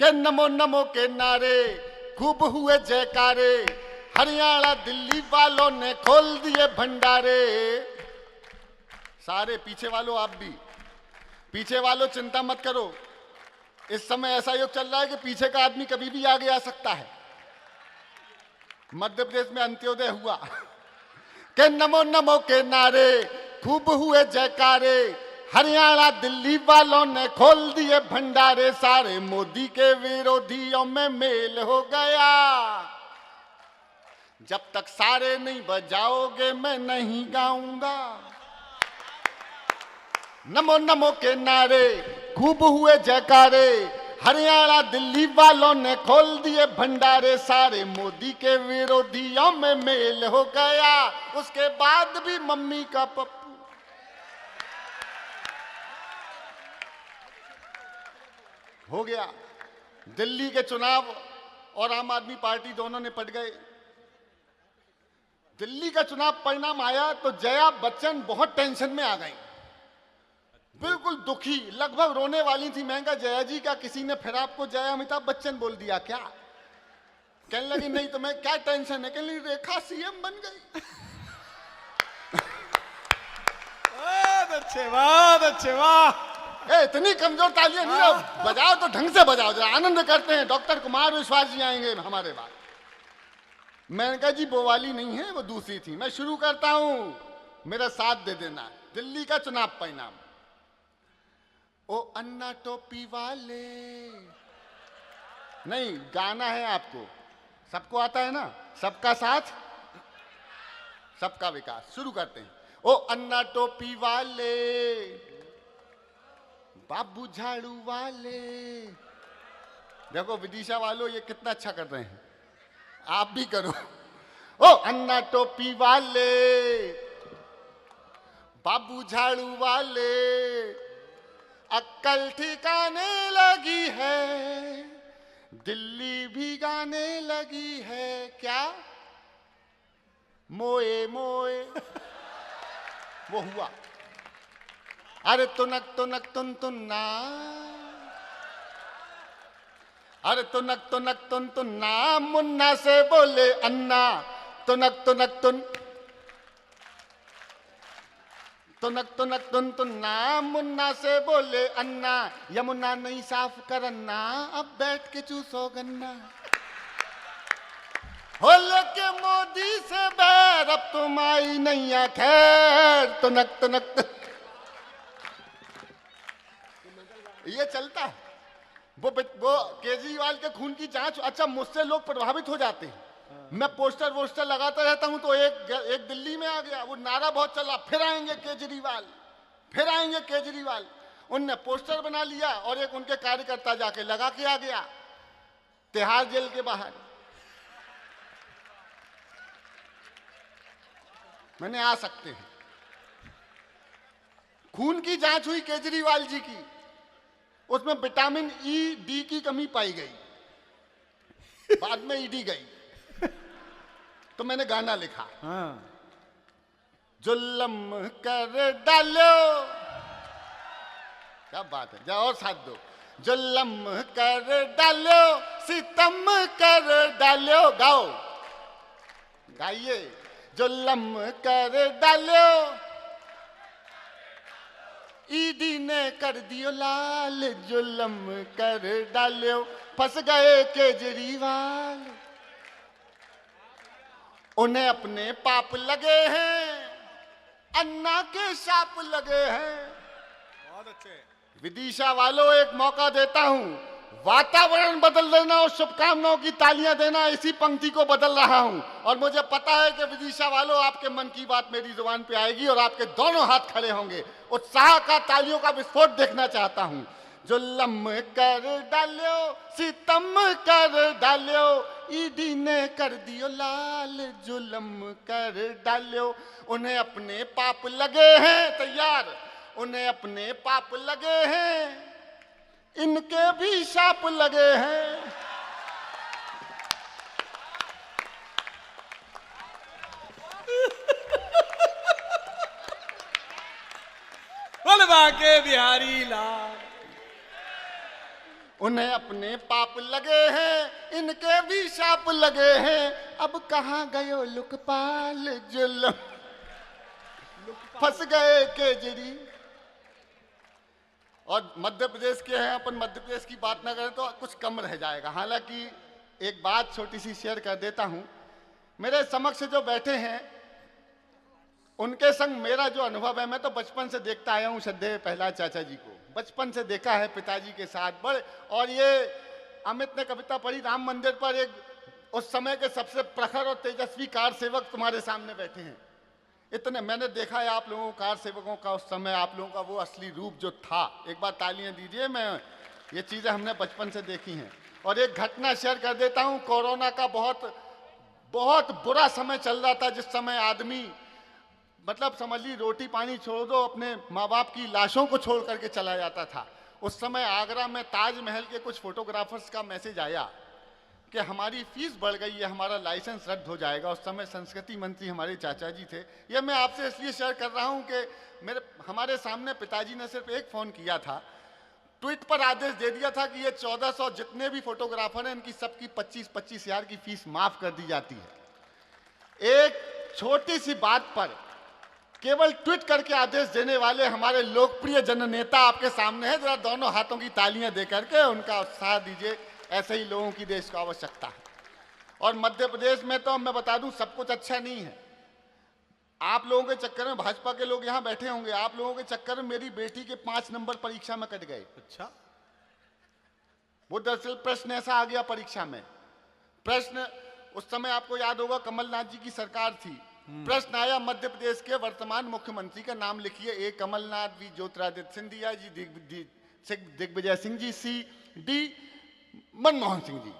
के नमो नमो के नारे खूब हुए जयकारे, हरियाणा दिल्ली वालों ने खोल दिए भंडारे। सारे पीछे वालों, आप भी पीछे वालों चिंता मत करो, इस समय ऐसा योग चल रहा है कि पीछे का आदमी कभी भी आगे आ सकता है। मध्य प्रदेश में अंत्योदय हुआ के नमो नमो के नारे खूब हुए जयकारे, हरियाणा दिल्ली वालों ने खोल दिए भंडारे। सारे मोदी के विरोधियों में मेल हो गया, जब तक सारे नहीं बजाओगे मैं नहीं गाऊंगा। नमो नमो के नारे खूब हुए जयकारे, हरियाणा दिल्ली वालों ने खोल दिए भंडारे। सारे मोदी के विरोधियों में मेल हो गया, उसके बाद भी मम्मी का पप्पू। हो गया। दिल्ली के चुनाव और आम आदमी पार्टी दोनों ने पट गए। दिल्ली का चुनाव परिणाम आया तो जया बच्चन बहुत टेंशन में आ गई, बिल्कुल दुखी, लगभग रोने वाली थी। मैं कहा जया जी का किसी ने फिर आपको जया अमिताभ बच्चन बोल दिया क्या? कहने लगी नहीं तो मैं क्या टेंशन है? कहने लगी रेखा सीएम बन गई। अच्छे वाह। इतनी कमजोर तालियां नहीं हो, बजाओ तो ढंग से बजाओ, जरा आनंद करते हैं। डॉक्टर कुमार विश्वास जी आएंगे हमारे बाद। मैंने कहा जी वो वाली नहीं है, वो दूसरी थी। मैं शुरू करता हूं, मेरा साथ दे देना। दिल्ली का चुनाव परिणाम। ओ अन्ना टोपी वाले, नहीं गाना है आपको, सबको आता है ना, सबका साथ सबका विकास। शुरू करते हैं। ओ अन्ना टोपी वाले, बाबू झाड़ू वाले। देखो विदिशा वालों ये कितना अच्छा कर रहे हैं, आप भी करो। ओ अन्ना टोपी वाले, बाबू झाड़ू वाले, अक्कल ठिकाने लगी है, दिल्ली भी गाने लगी है। क्या मोए मोए वो हुआ। अरे तुनक तुनक तुन तुन्ना, अरे तुनक तुनक तुन तुन्ना, मुन्ना से बोले अन्ना। तुनक तुनक तुन तुनक तुनक तुन तुन्ना, मुन्ना से बोले अन्ना। यमुना नहीं साफ करन्ना, अब बैठ के चूसो गन्ना। हो लेके मोदी से बैर, अब तुम आई नहीं है खैर। तुनक तुनक तुन। ये चलता है। वो केजरीवाल के खून की जांच। अच्छा मुझसे लोग प्रभावित हो जाते हैं, मैं पोस्टर वोस्टर लगाता रहता हूं। तो एक दिल्ली में आ गया, वो नारा बहुत चला, फिर आएंगे केजरीवाल, फिर आएंगे केजरीवाल। उनने पोस्टर बना लिया और एक उनके कार्यकर्ता जाके लगा के आ गया तिहाड़ जेल के बाहर। मैंने आ सकते हैं। खून की जांच हुई केजरीवाल जी की, उसमें विटामिन ई डी की कमी पाई गई। बाद में ईडी गई तो मैंने गाना लिखा। जुल्म कर डालो, क्या बात है, जाओ और साथ दो। जुल्म कर डालो, सितम कर डालो। गाओ, गाइए। जुल्म कर डालो, ईडी ने कर दियो लाल। जुल्म कर डालो, फंस गए केजरीवाल। उन्हें अपने पाप लगे हैं, अन्ना के शाप लगे हैं। बहुत अच्छे। विदिशा वालों एक मौका देता हूं, वातावरण बदल देना और शुभकामनाओं की तालियां देना। इसी पंक्ति को बदल रहा हूं और मुझे पता है कि विदिशा वालों आपके मन की बात मेरी जुबान पे आएगी और आपके दोनों हाथ खड़े होंगे। उत्साह का तालियों का विस्फोट देखना चाहता हूं। जुल्म कर डालो, सितम कर डालो, ईडी ने कर दियो लाल। जुल्म कर डालो, उन्हें अपने पाप लगे हैं। तैयार? उन्हें अपने पाप लगे हैं, इनके भी शाप लगे हैं। बोल बाके बिहारी लाल। उन्हें अपने पाप लगे हैं, इनके भी शाप लगे हैं। अब कहाँ गयो लोकपाल जुल्म, फंस गए केजरी। और मध्य प्रदेश के हैं, अपन मध्य प्रदेश की बात ना करें तो कुछ कम रह जाएगा। हालांकि एक बात छोटी सी शेयर कर देता हूं। मेरे समक्ष जो बैठे हैं उनके संग मेरा जो अनुभव है, मैं तो बचपन से देखता आया हूं श्रद्धेय प्रहलाद चाचा जी को, बचपन से देखा है पिताजी के साथ बड़े। और ये अमित ने कविता पढ़ी राम मंदिर पर, एक उस समय के सबसे प्रखर और तेजस्वी कार सेवक तुम्हारे सामने बैठे हैं। इतने मैंने देखा है आप लोगों कार सेवकों का उस समय, आप लोगों का वो असली रूप जो था। एक बार तालियां दीजिए, मैं ये चीजें हमने बचपन से देखी हैं। और एक घटना शेयर कर देता हूं। कोरोना का बहुत बुरा समय चल रहा था, जिस समय आदमी मतलब समझ ली रोटी पानी छोड़ दो, अपने माँ बाप की लाशों को छोड़ करके चला जाता था। उस समय आगरा में ताजमहल के कुछ फोटोग्राफर्स का मैसेज आया कि हमारी फीस बढ़ गई है, हमारा लाइसेंस रद्द हो जाएगा। उस समय संस्कृति मंत्री हमारे चाचा जी थे। ये मैं आपसे इसलिए शेयर कर रहा हूँ कि हमारे सामने पिताजी ने सिर्फ एक फ़ोन किया था, ट्वीट पर आदेश दे दिया था कि ये 1400 जितने भी फोटोग्राफर हैं इनकी सबकी 25-25 हज़ार की फीस माफ़ कर दी जाती है। एक छोटी सी बात पर केवल ट्वीट करके आदेश देने वाले हमारे लोकप्रिय जननेता आपके सामने है। जरा दोनों हाथों की तालियां दे करके उनका उत्साह दीजिए। ऐसे ही लोगों की देश को आवश्यकता है। और मध्य प्रदेश में तो मैं बता दूं सब कुछ अच्छा नहीं है। आप लोगों के चक्कर में भाजपा के लोग यहां बैठे होंगे, आप लोगों के चक्कर में मेरी बेटी के 5 नंबर परीक्षा में कट गए। अच्छा, वो दरअसल प्रश्न ऐसा आ गया परीक्षा में। प्रश्न उस समय आपको याद होगा कमलनाथ जी की सरकार थी। प्रश्न आया मध्य प्रदेश के वर्तमान मुख्यमंत्री का नाम लिखिए। ए Kamal Nath, B Jyotiraditya Scindia ji, Digvijay Singh ji, C D Manmohan Singh ji.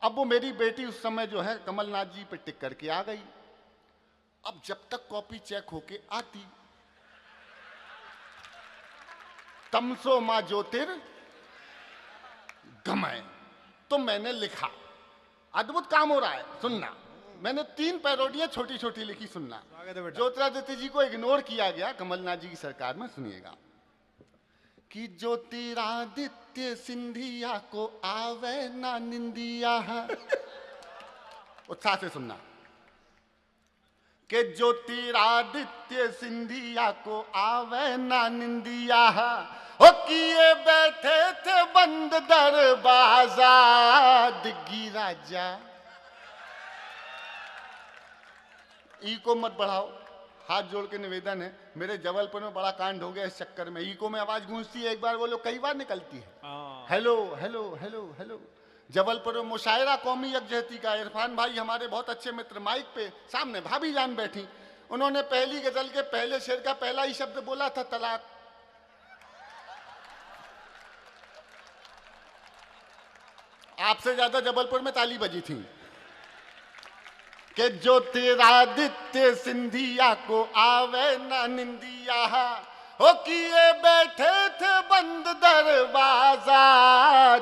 अब वो मेरी बेटी उस समय जो है कमलनाथ जी पे टिक करके आ गई। अब जब तक कॉपी चेक होके आती, तमसो मां ज्योतिर गमय, तो मैंने लिखा। अद्भुत काम हो रहा है, सुनना। मैंने 3 पैरोडियां छोटी छोटी लिखी, सुनना। ज्योतिरादित्य जी को इग्नोर किया गया कमलनाथ जी की सरकार में। सुनिएगा कि ज्योतिरादित्य सिंधिया को आवे ना निंदिया। उत्साह से सुनना कि ज्योतिरादित्य सिंधिया को आवे ना निंदिया। ओ किए बैठे थे बंद दरवाजा दिग्गी राजा। ई को मत बढ़ाओ, हाथ जोड़ के निवेदन है। मेरे जबलपुर में बड़ा कांड हो गया इस चक्कर में। ई को में आवाज गूंजती है, एक बार बोलो कई बार निकलती है। Hello hello hello hello. Jabalpur में मुशायरा कौमी यकजहती का इरफान भाई हमारे बहुत अच्छे मित्र, माइक पे सामने भाभी जान बैठी, उन्होंने पहली गजल के पहले शेर का पहला ही शब्द बोला था तलाक। आपसे ज्यादा जबलपुर में ताली बजी थी कि ज्योतिरादित्य सिंधिया को आवे ना निंदिया। हो किए बैठे थे बंद दरवाजा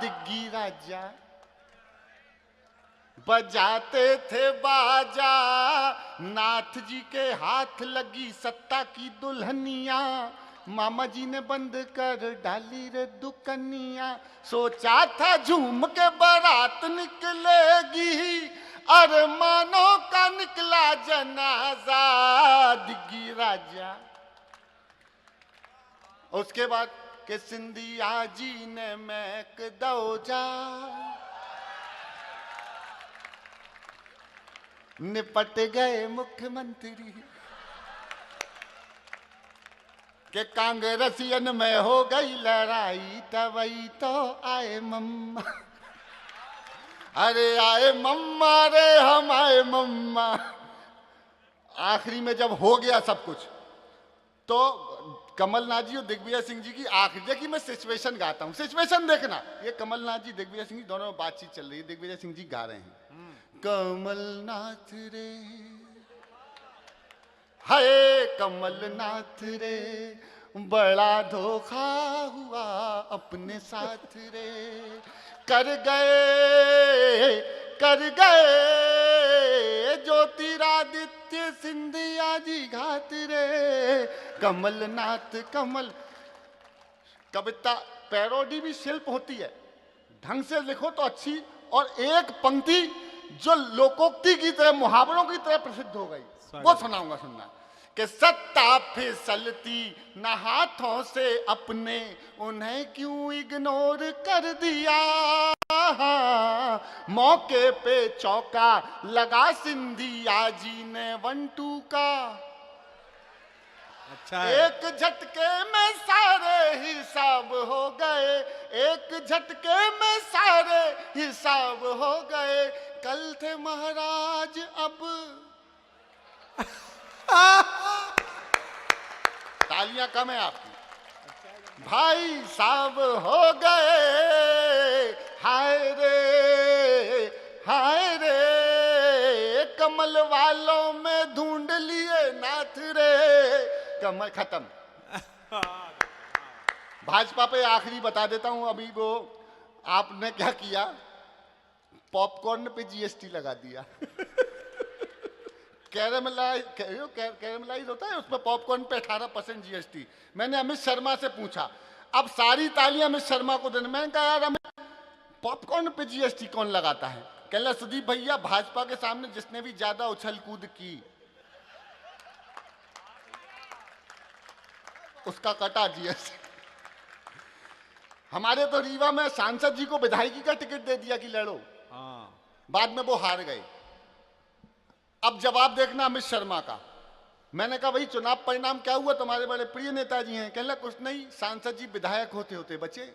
दिग्गी राजा। बजाते थे बाजा नाथ जी के हाथ लगी सत्ता की दुल्हनिया। मामा जी ने बंद कर डाली रे दुकनिया। सोचा था झूम के बारात निकलेगी, अरमानों का निकला जनाजा दिग्गी राजा। उसके बाद के सिंधिया जी ने मैक दौजा, निपट गए मुख्यमंत्री के कांग्रेसियन में हो गई लड़ाई। तवई तो आए मम्मा, अरे आए मम्मा रे हम आए मम्मा। आखिरी में जब हो गया सब कुछ तो कमलनाथ जी और दिग्विजय सिंह जी की आखिरी, देखिए मैं सिचुएशन गाता हूँ, सिचुएशन देखना। ये कमलनाथ जी दिग्विजय सिंह जी दोनों में बातचीत चल रही है। दिग्विजय सिंह जी गा रहे हैं कमलनाथ रे हाय कमलनाथ रे, बड़ा धोखा हुआ अपने साथ रे। कर गए ज्योतिरादित्य सिंधिया जी घात रे। कमलनाथ कमल। कविता पैरोडी भी शिल्प होती है। ढंग से लिखो तो अच्छी, और एक पंक्ति जो लोकोक्ति की तरह, मुहावरों की तरह प्रसिद्ध हो गई, वो सुनाऊंगा, सुनना। कि सत्ता फिसलती न हाथों से अपने, उन्हें क्यों इग्नोर कर दिया, मौके पे चौका लगा सिंधिया जी ने 1-2 का। अच्छा है। एक झटके में सारे हिसाब हो गए, एक झटके में सारे हिसाब हो गए, कल थे महाराज अब। तालियां कम है आपकी। भाई साहब हो गए, हाय रे हाय रे, कमल वालों में ढूंढ लिए नाथ रे, कमल खत्म। भाजपा पे आखिरी बता देता हूं, अभी वो आपने क्या किया, पॉपकॉर्न पे जीएसटी लगा दिया। कैरेमलाइज होता है, उसमें पॉपकॉर्न पे 18% जीएसटी। मैंने अमित शर्मा से पूछा, अब सारी तालियां अमित शर्मा को देने, मैंने कहा यार पॉपकॉर्न पे जीएसटी कौन लगाता है? कहला सुदीप भैया, भाजपा के सामने जिसने भी ज्यादा उछल कूद की उसका कटा जीएसटी। हमारे तो रीवा में सांसद जी को विधायकी का टिकट दे दिया कि लड़ो, बाद में वो हार गए। अब जवाब देखना अमित शर्मा का। मैंने कहा भाई चुनाव परिणाम क्या हुआ, तुम्हारे बड़े प्रिय नेताजी हैं। कहला कुछ नहीं, सांसद जी विधायक होते होते बचे।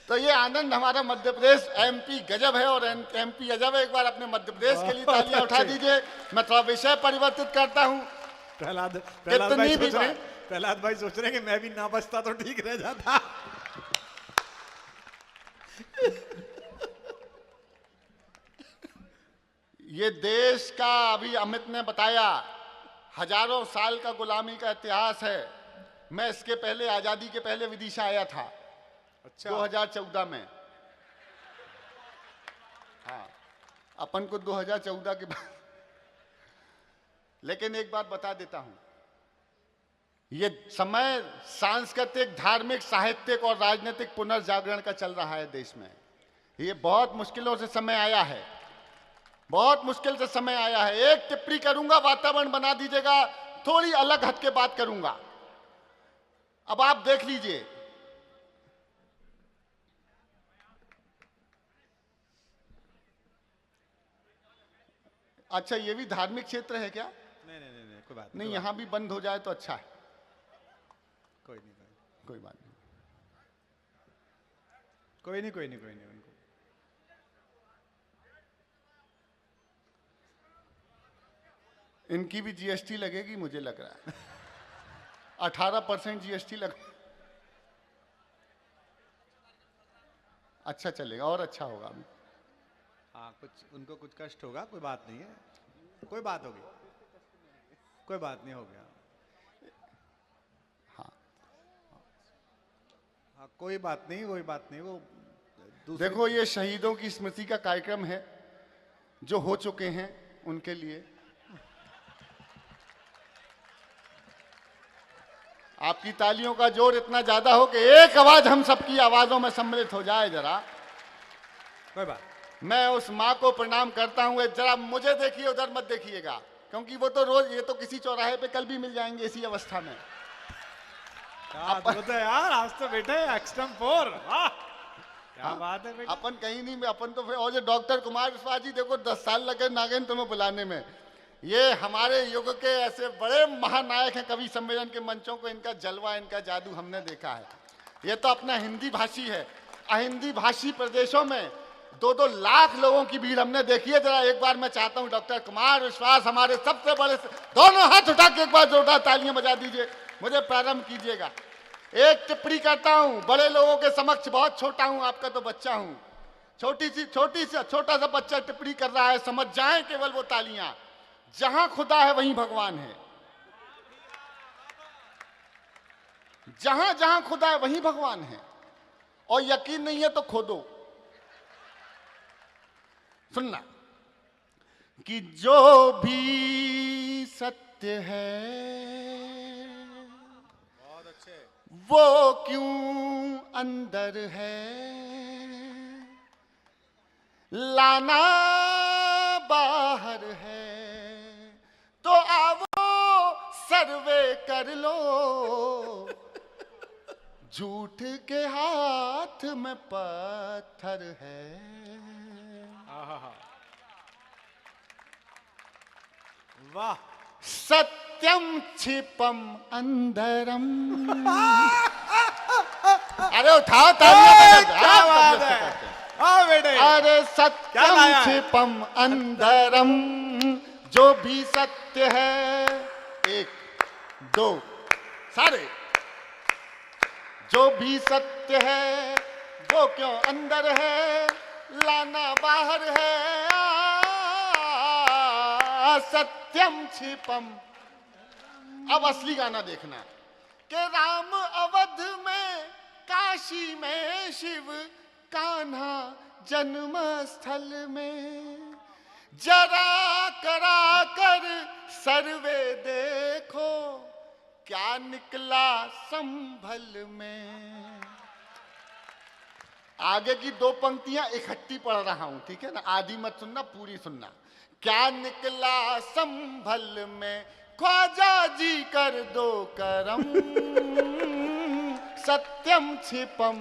तो ये आनंद हमारा मध्य प्रदेश, एमपी गजब है और एमपी अजब है। एक बार अपने मध्य प्रदेश के लिए तालियां उठा दीजिए। मैं थोड़ा विषय परिवर्तित करता हूं। प्रहलाद भाई सोच रहे हैं कि मैं भी ना बचता तो ठीक रह जाता। ये देश का, अभी अमित ने बताया, हजारों साल का गुलामी का इतिहास है। मैं इसके पहले, आजादी के पहले विदिशा आया था। अच्छा। 2014 में। हाँ, अपन को 2014 के बाद। लेकिन एक बात बता देता हूं, ये समय सांस्कृतिक, धार्मिक, साहित्यिक और राजनीतिक पुनर्जागरण का चल रहा है देश में। ये बहुत मुश्किलों से समय आया है, बहुत मुश्किल से समय आया है। एक टिप्पणी करूंगा, वातावरण बना दीजिएगा, थोड़ी अलग हट के बात करूंगा। अब आप देख लीजिए, अच्छा ये भी धार्मिक क्षेत्र है क्या? नहीं, कोई बात नहीं, यहां भी बंद हो जाए तो अच्छा है। कोई नहीं, कोई बात नहीं, कोई नहीं उनको। इनकी भी जीएसटी लगेगी मुझे लग रहा है। 18% जीएसटी लग, अच्छा चलेगा और अच्छा होगा। हाँ, उनको कुछ कष्ट होगा, कोई बात नहीं है, कोई बात होगी, कोई बात नहीं, हो गया। हाँ, कोई बात नहीं, वो देखो, ये शहीदों की स्मृति का कार्यक्रम है, जो हो चुके हैं उनके लिए। आपकी तालियों का जोर इतना ज्यादा हो कि एक आवाज हम सबकी आवाजों में सम्मिलित हो जाए जरा। कोई बात। मैं उस माँ को प्रणाम करता हूँ। जरा मुझे देखिए, उधर मत देखिएगा, क्योंकि वो तो रोज, ये तो किसी चौराहे पे कल भी मिल जाएंगे इसी अवस्था में। तो यार, आज तो बेटे एक्सट्रम 4, वाह क्या बात है बेटे। अपन कहीं नहीं, अपन तो फिर, और ये डॉक्टर कुमार विश्वास जी, देखो 10 साल लगे नागेंद्र तुम्हें बुलाने में। ये हमारे युग के ऐसे बड़े महानायक हैं कवि सम्मेलन के मंचों को, इनका जलवा, इनका जादू हमने देखा है। ये तो अपना हिंदी भाषी है। अहिंदी भाषी प्रदेशों में 2-2 लाख लोगों की भीड़ हमने देखी है। जरा एक बार मैं चाहता हूं डॉक्टर कुमार विश्वास, हमारे सबसे बड़े, दोनों हाथ उठा के एक बार जोरदार तालियां बजा दीजिए, मुझे प्रारंभ कीजिएगा। एक टिप्पणी करता हूं, बड़े लोगों के समक्ष बहुत छोटा हूं, आपका तो बच्चा हूं। छोटा सा बच्चा टिप्पणी कर रहा है, समझ जाएं केवल वो तालियां। जहां खुदा है वहीं भगवान है, जहां जहां खुदा है वहीं भगवान है। और यकीन नहीं है तो खोदो, सुनना कि जो भी सत्य है वो क्यों अंदर है, लाना बाहर है, तो आवो सर्वे कर लो, झूठ के हाथ में पत्थर है। वाह, सत्यम छिपम अंदरम। अरे उठाओ तालियां बजाओ, क्या बात तबीयत से है। करते हैं। हाँ बेटे, अरे क्या सत्यम लाया है? छिपम अंदरम, जो भी सत्य है, एक दो सारे, जो भी सत्य है वो क्यों अंदर है, लाना बाहर है, सत्यम छिपम। अब असली गाना देखना कि राम अवध में, काशी में शिव, कान्हा जन्म स्थल में, जरा करा कर सर्वे देखो, क्या निकला संभल में। आगे की दो पंक्तियां इकट्ठी पढ़ रहा हूं, ठीक है ना, आधी मत सुनना, पूरी सुनना। क्या निकला संभल में, ख्वाजा जी कर दो करम, सत्यम छिपम